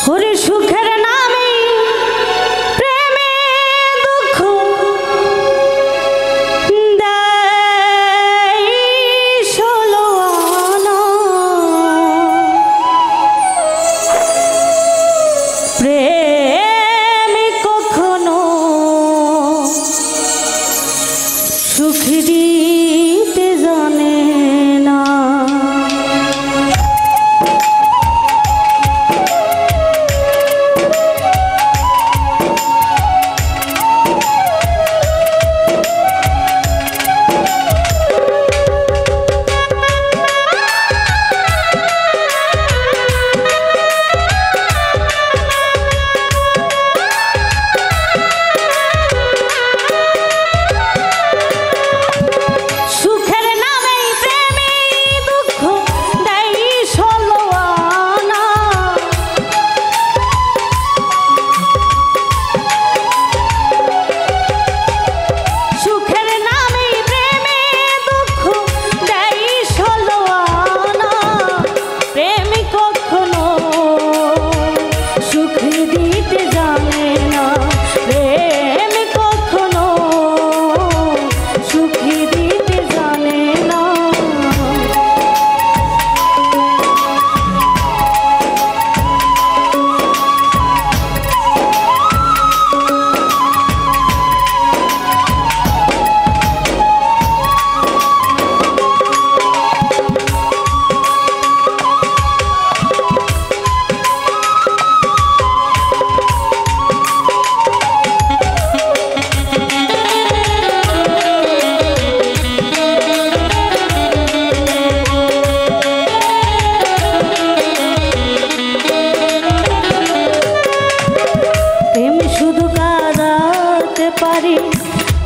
হরি সুখের নামে প্রেমে দুঃখ দেয় ষোলো আনা। প্রেম কখনো সুখ দিতে জানে না।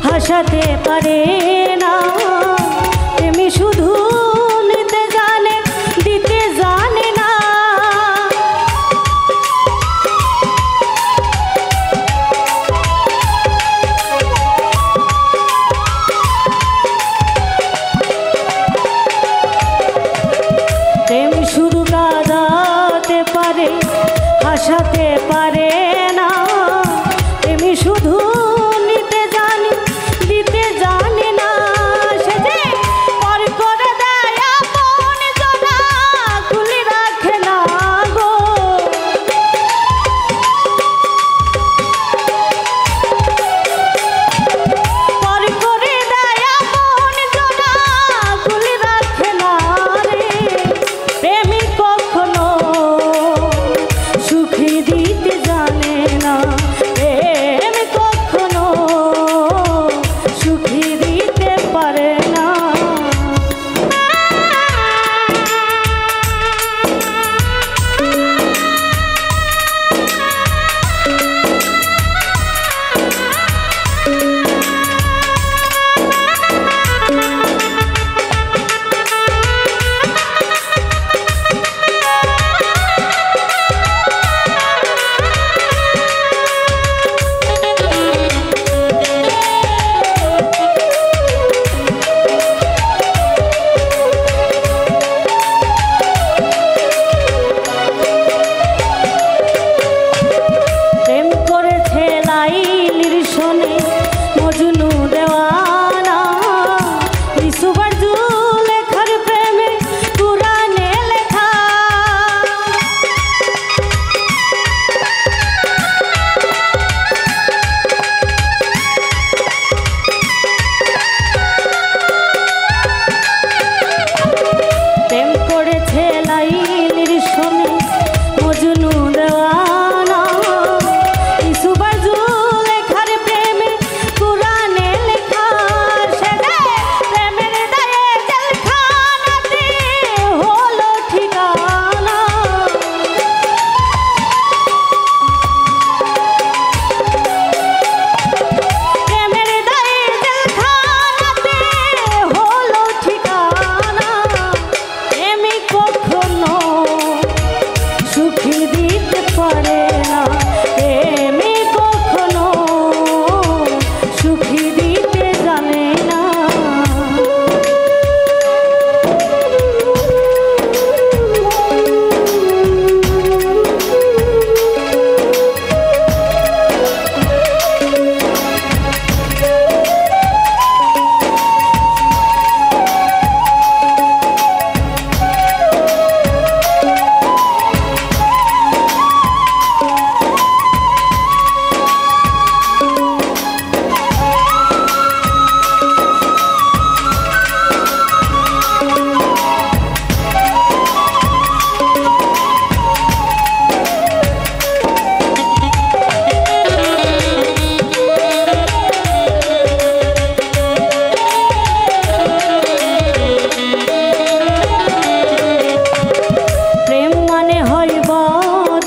হাসাতে পারে না, তুমি শুধু নিতে জানে, দিতে জানে না। তুমি শুধু কাঁদাতে পারে, হাসাতে পারে না, তুমি শুধু দিতে যা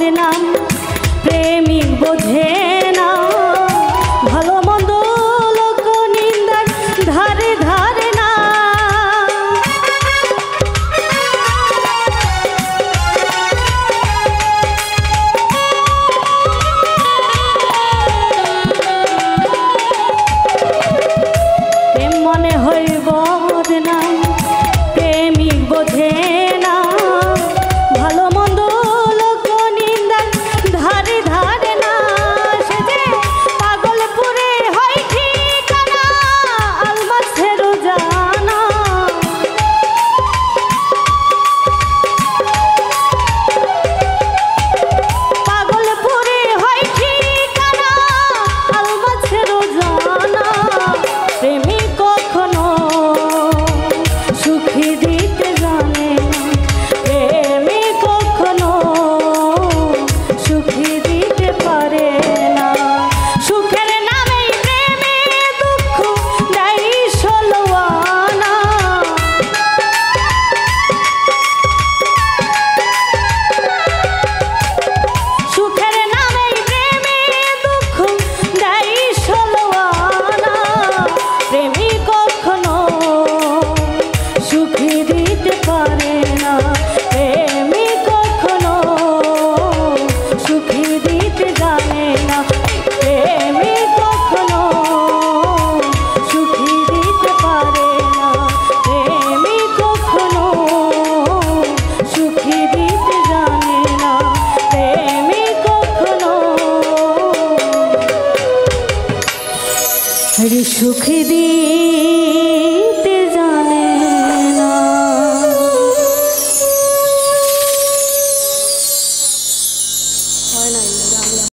বদনাম প্রেমিক বোঝে না, ভালো মন্দ লোক নিন্দার ধারে ধারে না। প্রেম মনে হয় বদনাম প্রেমিক বোঝে না, ভালো মন্দ লোক নিন্দার ধারে ধারে না। সে যে পাগলপুরে হয় ঠিকানা আলমাসেরও জানা। পাগলপুরে হয় ঠিকানা আলমাসেরও জানা। প্রেমিক কখনো সুখী দিতে জানে না, প্রেমিক কখনো সুখী দিতে পারে না। সুখের নামেই প্রেমে দুঃখ দেয় ষোলোয়ানা। সুখের নামেই প্রেমে দুঃখ দেয় ষোলোয়ানা। প্রেমিক কখনো সুখী দিতে পারে না, প্রেমিক কখনো সুখী দিতে জানে না। প্রেমিক কখনো সুখী দিতে পারে না, প্রেমিক কখনো সুখী দিতে জানে না। প্রেমিক কখনো সুখী